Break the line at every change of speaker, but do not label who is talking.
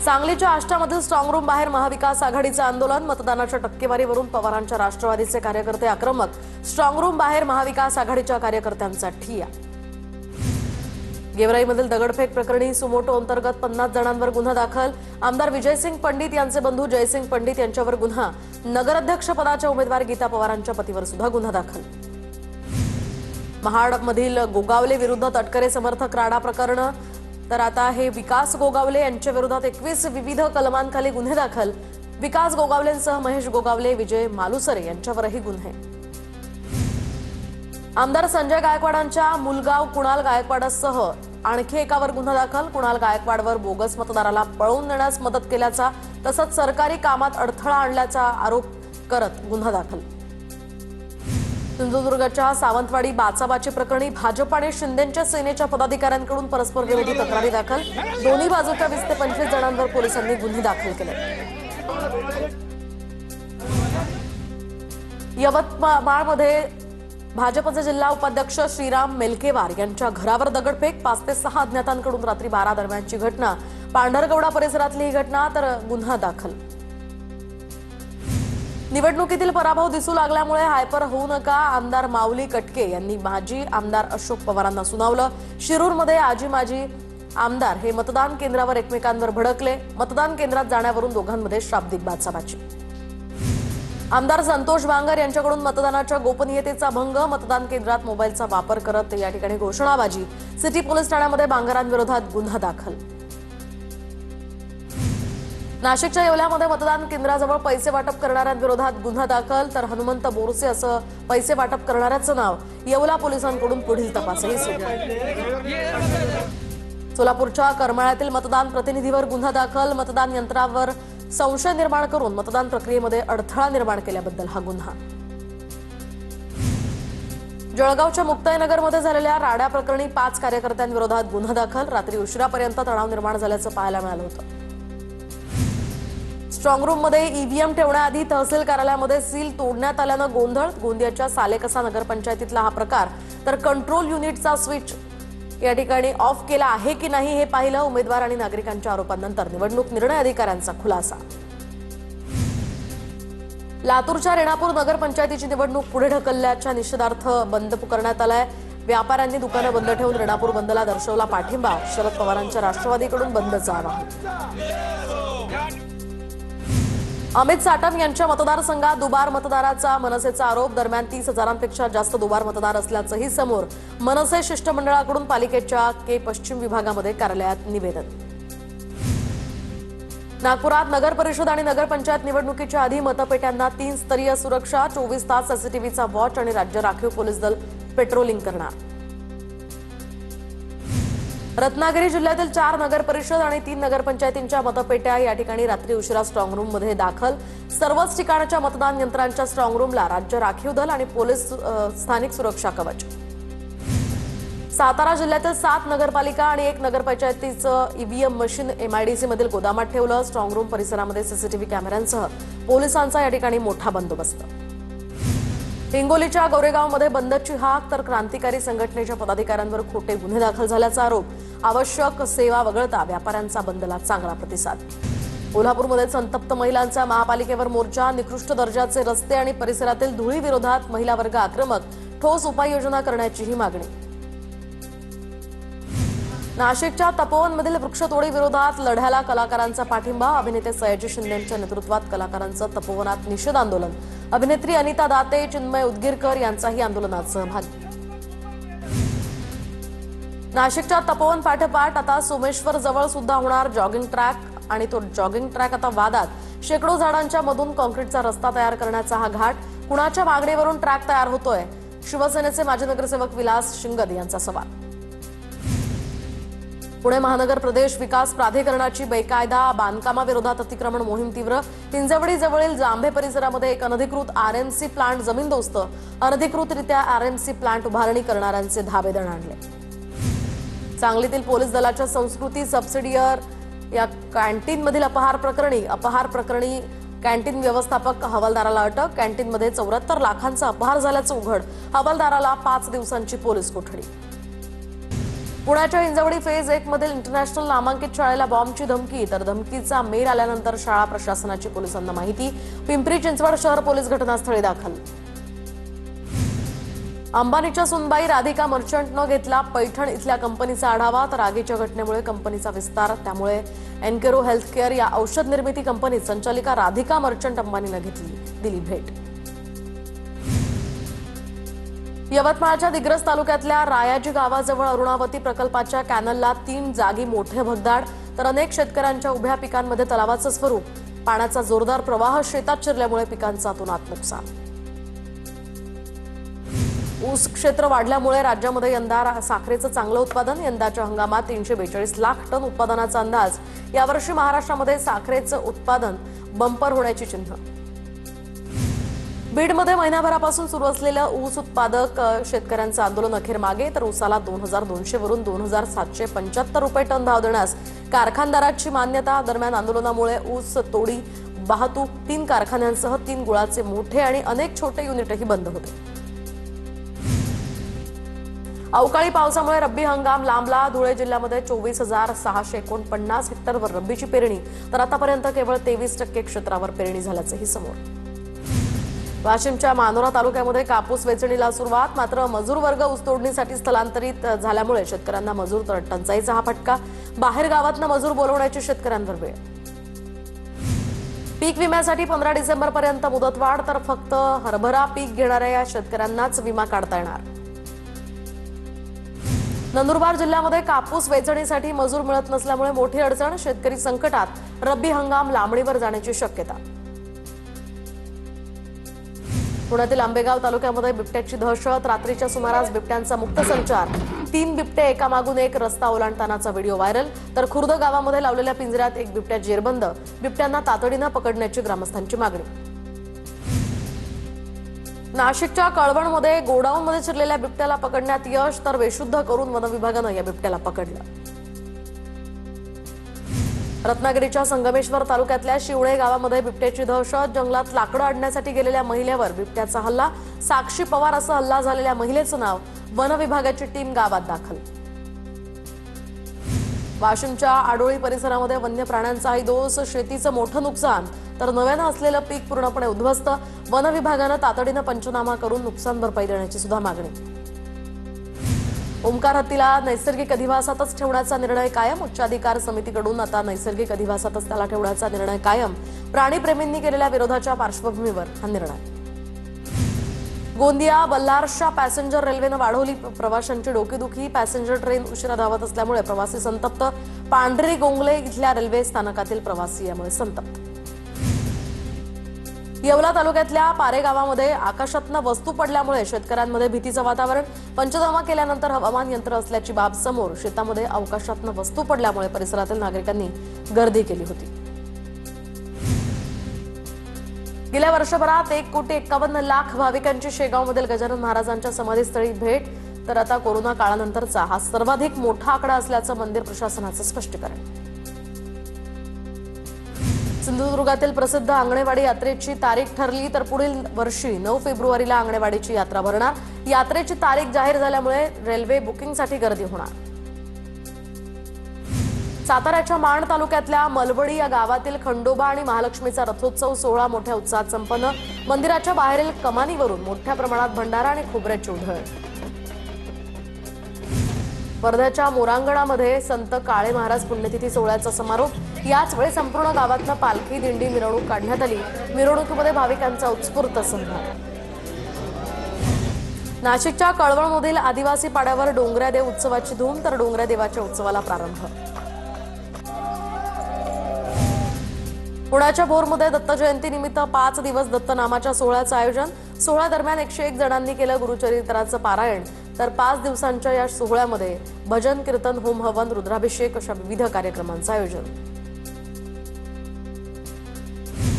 सांगलीच्या आष्टामधील strong room बाहेर महाविकास आघाडीचे आंदोलन। मतदानाच्या टक्केवारीवरून पवारांच्या राष्ट्रवादीचे कार्यकर्ते आक्रमक। स्ट्रॉंग रूम बाहेर महाविकास आघाडीच्या कार्यकर्त्यांचा ठिय्या। गेवराईमधील दगडफेक प्रकरणी सुमोटो अंतर्गत 50 जणांवर गुन्हा दाखल। आमदार विजयसिंग पंडित यांचे बंधू जयसिंग पंडित यांच्यावर गुन्हा। नगराध्यक्ष पदाच्या उमेदवार गीता पवारांच्या पतीवर सुद्धा गुन्हा दाखल। महाडमधील गोगावले विरुद्ध तटकरे समर्थक राडा प्रकरण। तर आता हे विकास गोगावले यांच्या विरोधात 21 विविध कलमांखाली गुन्हे दाखल। विकास गोगावलेंसह महेश गोगावले, विजय मालुसरे यांच्यावरही गुन्हे। आमदार संजय गायकवाडांच्या मुलगाव कुणाल गायकवाडसह आणखी एकावर गुन्हा दाखल। कुणाल गायकवाडवर बोगस मतदाराला पळवून नेण्यास मदत केल्याचा तसंच सरकारी कामात अडथळा आणल्याचा आरोप करत गुन्हा दाखल। सिंधुदुर्गच्या सावंतवाडी बाचाबाची प्रकरणी भाजप आणि शिंदेच्या सेनेच्या पदाधिकाऱ्यांकडून परस्पर विरोधी तक्रारी दाखल। दोन्ही बाजूच्या 20 ते 25 जणांवर पोलिसांनी गुन्हे दाखल केले। यवतमाळमध्ये भाजपचे जिल्हा उपाध्यक्ष श्रीराम मेलकेवार यांच्या घरावर दगडफेक। 5 ते 6 अज्ञातांकडून रात्री 12 दरम्यानची घटना। पांढरगौडा परिसरातली ही घटना, तर गुन्हा दाखल। निवडणुकीतील पराभव दिसू लागल्यामुळे हायपर होऊ नका, आमदार माऊली कटके यांनी माजी आमदार अशोक पवारांना सुनावलं। शिरूरमध्ये आजी माजी आमदार हे मतदान केंद्रावर एकमेकांवर भडकले। मतदान केंद्रात जाण्यावरून दोघांमध्ये शाब्दिक बाचाबाची। आमदार संतोष बांगर यांच्याकडून मतदानाच्या गोपनीयतेचा भंग। मतदान केंद्रात मोबाईलचा वापर करत या ठिकाणी घोषणाबाजी। सिटी पोलीस ठाण्यामध्ये बांगरांविरोधात गुन्हा दाखल। नाशिकच्या येवल्यामध्ये मतदान केंद्राजवळ पैसे वाटप करणाऱ्यांविरोधात गुन्हा दाखल। तर हनुमंत बोरसे असं पैसे वाटप करणाऱ्याचं नाव। येवला पोलिसांकडून पुढील तपासही सुरू। सोलापूरच्या करमाळ्यातील मतदान प्रतिनिधीवर गुन्हा दाखल। मतदान यंत्रावर संशय निर्माण करून मतदान प्रक्रियेमध्ये अडथळा निर्माण केल्याबद्दल हा गुन्हा। जळगावच्या मुक्ताईनगरमध्ये झालेल्या राडा प्रकरणी 5 कार्यकर्त्यांविरोधात गुन्हा दाखल। रात्री उशिरापर्यंत तणाव निर्माण झाल्याचं पाहायला मिळालं होतं। स्ट्रॉंग रूममध्ये ईव्हीएम ठेवण्याआधी तहसील कार्यालयामध्ये सील तोडण्यात आल्यानं गोंधळ। गोंदियाच्या सालेकसा नगरपंचायतीतला हा प्रकार। तर कंट्रोल युनिटचा स्विच या ठिकाणी ऑफ केला आहे की नाही हे पाहिलं। उमेदवार आणि नागरिकांच्या आरोपांनंतर निवडणूक निर्णय अधिकाऱ्यांचा खुलासा। लातूरच्या रेणापूर नगरपंचायतीची निवडणूक पुढे ढकलल्याच्या निषेधार्थ बंद पुकारण्यात आलाय। व्यापाऱ्यांनी दुकानं बंद ठेवून रेणापूर बंदला दर्शवला पाठिंबा। शरद पवारांच्या राष्ट्रवादीकडून बंदचं आवाहन। अमित साटम यांच्या मतदारसंघात दुबार मतदाराचा मनसेचा आरोप। दरम्यान 30 हजारांपेक्षा जास्त दुबार मतदार असल्याचंही समोर। मनसे शिष्टमंडळाकडून पालिकेच्या के पश्चिम विभागामध्ये कार्यालयात निवेदन। नागपुरात नगर परिषद आणि नगरपंचायत निवडणुकीच्या आधी मतपेट्यांना 3 स्तरीय सुरक्षा। 24 तास सीसीटीव्हीचा वॉच आणि राज्य राखीव पोलीस दल पेट्रोलिंग करणार। रत्नागिरी जिल्ह्यातील 4 नगर परिषद आणि 3 नगरपंचायतींच्या मतपेट्या या ठिकाणी रात्री उशिरा स्ट्रॉंग रूममध्ये दाखल। सर्वच ठिकाणच्या मतदान यंत्रांच्या स्ट्रॉंग रूमला राज्य राखीव दल आणि पोलीस स्थानिक सुरक्षा कवच। सातारा जिल्ह्यातील 7 नगरपालिका आणि 1 नगरपंचायतीचं ईव्हीएम मशीन एमआयडीसी मधील गोदामात ठेवलं। स्ट्रॉंग रूम परिसरामध्ये सीसीटीव्ही कॅमेऱ्यांसह पोलिसांचा या ठिकाणी मोठा बंदोबस्त। हिंगोलीच्या गोरेगावमध्ये बंदची हाक। तर क्रांतिकारी संघटनेच्या पदाधिकाऱ्यांवर खोटे गुन्हे दाखल झाल्याचा आरोप। आवश्यक सेवा वगळता व्यापाऱ्यांचा बंदला चांगला प्रतिसाद। कोल्हापूरमध्ये संतप्त महिलांचा महापालिकेवर मोर्चा। निकृष्ट दर्जाचे रस्ते आणि परिसरातील धुळी विरोधात महिला वर्ग आक्रमक। ठोस उपाययोजना करण्याचीही मागणी। नाशिकच्या तपोवनमधील वृक्षतोडी विरोधात लढ्याला कलाकारांचा पाठिंबा। अभिनेते सयाजी शिंदेंच्या नेतृत्वात कलाकारांचं तपोवनात निषेध आंदोलन। अभिनेत्री अनिता दाते, चिन्मय उदगीरकर यांचाही आंदोलनात सहभाग। नाशिकच्या तपोवन पाठोपाठ आता सोमेश्वर जवळ सुद्धा होणार जॉगिंग ट्रॅक आणि तो जॉगिंग ट्रॅक आता वादात। शेकडो झाडांच्या मधून कॉन्क्रीटचा रस्ता तयार करण्याचा हा घाट। कुणाच्या मागणीवरून ट्रॅक तयार होतोय? शिवसेनेचे माजी नगरसेवक विलास शिंगद यांचा सवाल। पुणे महानगर प्रदेश विकास प्राधिकरणाची बेकायदा बांधकामाविरोधात अतिक्रमण मोहीम तीव्र। हिंजवडी जवळील जांभे परिसरामध्ये एक अनधिकृत आरएमसी प्लांट जमीनदोस्त। अनधिकृतरित्या आरएमसी प्लांट उभारणी करणाऱ्यांचे धाबेदण आणले। सांगलीतील पोलीस दलाच्या संस्कृती सबसिडियर या कॅन्टीनमधील अपहार प्रकरणी कॅन्टीन व्यवस्थापक हवालदाराला अटक। कॅन्टीनमध्ये 74 लाखांचा अपहार झाल्याचं उघड। हवालदाराला 5 दिवसांची पोलीस कोठडी। पुण्याच्या हिंजवडी फेज 1 मधील इंटरनॅशनल नामांकित शाळेला बॉम्बची धमकी, तर धमकीचा मेल आल्यानंतर शाळा प्रशासनाची पोलिसांना माहिती. पिंपरी चिंचवड शहर पोलीस घटनास्थळी दाखल. अंबानीच्या सुनबाई राधिका मर्चंटनं घेतला पैठण इथल्या कंपनीचा आढावा, तर आगीच्या घटनेमुळे कंपनीचा विस्तार. त्यामुळे एनकेरो हेल्थकेअर या औषध निर्मिती कंपनीत संचालिका राधिका मर्चंट अंबानीनं दिली भेट. यवतमाळच्या दिग्रस तालुक्यातल्या रायाजी गावाजवळ अरुणावती प्रकल्पाच्या कॅनलला 3 जागी मोठे भगदाड, तर अनेक शेतकऱ्यांच्या उभ्या पिकांमध्ये तलावाचं स्वरूप. पाण्याचा जोरदार प्रवाह शेतात शिरल्यामुळे पिकांचं अतोनात नुकसान. ऊस क्षेत्र वाढल्यामुळे राज्यामध्ये यंदा साखरेचं चांगलं उत्पादन. यंदाच्या हंगामात 342 लाख टन उत्पादनाचा अंदाज. यावर्षी महाराष्ट्रामध्ये साखरेचं उत्पादन बंपर होण्याची चिन्ह. बीडमध्ये महिनाभरापासून सुरू असलेलं ऊस उत्पादक शेतकऱ्यांचं आंदोलन अखेर मागे, तर ऊसाला 2200 वरून 2775 रुपये टन भाव देण्यास कारखानदाराची मान्यता. दरम्यान आंदोलनामुळे ऊस तोडी, वाहतूक, 3 कारखान्यांसह 3 गुळाचे मोठे आणि अनेक छोटे युनिटही बंद होते. अवकाळी पावसामुळे रब्बी हंगाम लांबला. धुळे जिल्ह्यामध्ये 24,649 हेक्टरवर रब्बीची पेरणी, तर आतापर्यंत केवळ 23% क्षेत्रावर पेरणी झाल्याचंही समोर. वाशिमच्या मानोरा तालुक्यामध्ये कापूस वेचणीला सुरुवात, मात्र मजूर वर्ग ऊसतोडणीसाठी स्थलांतरित झाल्यामुळे शेतकऱ्यांना मजूर टंचाईचा हा फटका. बाहेर गावातनं मजूर बोलवण्याची शेतकऱ्यांवर वेळ. पीक विम्यासाठी 15 डिसेंबरपर्यंत मुदतवाढ, तर फक्त हरभरा पीक घेणाऱ्या या शेतकऱ्यांनाच विमा काढता येणार. नंदुरबार जिल्ह्यामध्ये कापूस वेचणीसाठी मजूर मिळत नसल्यामुळे मोठी अडचण. शेतकरी संकटात. रब्बी हंगाम लांबणीवर जाण्याची शक्यता. पुण्यातील आंबेगाव तालुक्यामध्ये बिबट्याची दहशत. रात्रीच्या सुमारास बिबट्यांचा मुक्त संचार. 3 बिबटे एकामागून एक रस्ता ओलांडतानाचा व्हिडिओ व्हायरल, तर खुर्द गावामध्ये लावलेल्या पिंजऱ्यात एक बिबट्या जेरबंद. बिबट्यांना तातडीनं पकडण्याची ग्रामस्थांची मागणी. नाशिकच्या कळवणमध्ये गोडाऊनमध्ये शिरलेल्या बिबट्याला पकडण्यात यश, तर बेशुद्ध करून वनविभागानं या बिबट्याला पकडलं. रत्नागिरीच्या संगमेश्वर तालुक्यातल्या शिवणे गावामध्ये बिबट्याची दहशत. जंगलात लाकडं आणण्यासाठी गेलेल्या महिलेवर बिबट्याचा हल्ला. साक्षी पवार असं हल्ला झालेल्या महिलेचं नाव. वनविभागाची टीम गावात दाखल. वाशिमच्या आडोळी परिसरामध्ये वन्य प्राण्यांचाही दोष. शेतीचं मोठं नुकसान, तर नव्यानं असलेलं पीक पूर्णपणे उद्ध्वस्त. वनविभागानं तातडीनं पंचनामा करून नुकसान भरपाई देण्याची सुद्धा मागणी. ओंकार हत्तीला नैसर्गिक अधिवासातच ठेवण्याचा निर्णय कायम. उच्चाधिकार समितीकडून आता नैसर्गिक अधिवासातच त्याला ठेवण्याचा निर्णय कायम. प्राणीप्रेमींनी केलेल्या विरोधाच्या पार्श्वभूमीवर हा निर्णय. गोंदिया बल्हारशा पॅसेंजर रेल्वेनं वाढवली प्रवाशांची डोकेदुखी. पॅसेंजर ट्रेन उशिरा धावत असल्यामुळे प्रवासी संतप्त. पांढरी गोंगले इथल्या रेल्वे स्थानकातील प्रवासी यामुळे संतप्त. येवला तालुक्यातल्या पारे गावामध्ये आकाशातनं वस्तू पडल्यामुळे शेतकऱ्यांमध्ये भीतीचं वातावरण. पंचनामा केल्यानंतर हवामान यंत्र असल्याची बाब समोर. शेतामध्ये आकाशातनं वस्तू पडल्यामुळे परिसरातील नागरिकांनी गर्दी केली होती. गेल्या वर्षभरात 1,51,00,000 भाविकांची शेगावमधील गजानन महाराजांच्या समाधीस्थळी भेट, तर आता कोरोना काळानंतरचा हा सर्वाधिक मोठा आकडा असल्याचं मंदिर प्रशासनाचं स्पष्टीकरण. सिंधुदुर्गातील प्रसिद्ध आंगणेवाडी यात्रेची तारीख ठरली, तर पुढील वर्षी 9 फेब्रुवारीला आंगणेवाडीची यात्रा भरणार. यात्रेची तारीख जाहीर झाल्यामुळे रेल्वे बुकिंगसाठी गर्दी होणार. साताऱ्याच्या माण तालुक्यातल्या मलवडी या गावातील खंडोबा आणि महालक्ष्मीचा रथोत्सव सोहळा मोठ्या उत्साहात संपन्न. मंदिराच्या बाहेरील कमानीवरून मोठ्या प्रमाणात भंडारा आणि खोबऱ्याची उधळण. वर्ध्याच्या मोरांगणामध्ये संत काळे महाराज पुण्यतिथी सोहळ्याचा समारोप. याच वेळी संपूर्ण गावातनं पालखी दिंडी मिरवणूक काढण्यात आली. मिरवणुकीमध्ये भाविकांचा उत्स्फूर्त सहभाग. नाशिकच्या कळवणमधील आदिवासी पाड्यावर डोंगऱ्यादेव उत्सवाची धूम, तर डोंगऱ्यादेवाच्या उत्सवाला प्रारंभ. पुण्याच्या भोरमध्ये दत्त जयंतीनिमित्त 5 दिवस दत्तनामाच्या सोहळ्याचं आयोजन. सोहळ्यादरम्यान 101 जणांनी केलं गुरुचरित्राचं पारायण, तर 5 दिवसांच्या या सोहळ्यामध्ये भजन, कीर्तन, होम हवन, रुद्राभिषेक अशा विविध कार्यक्रमांचं आयोजन.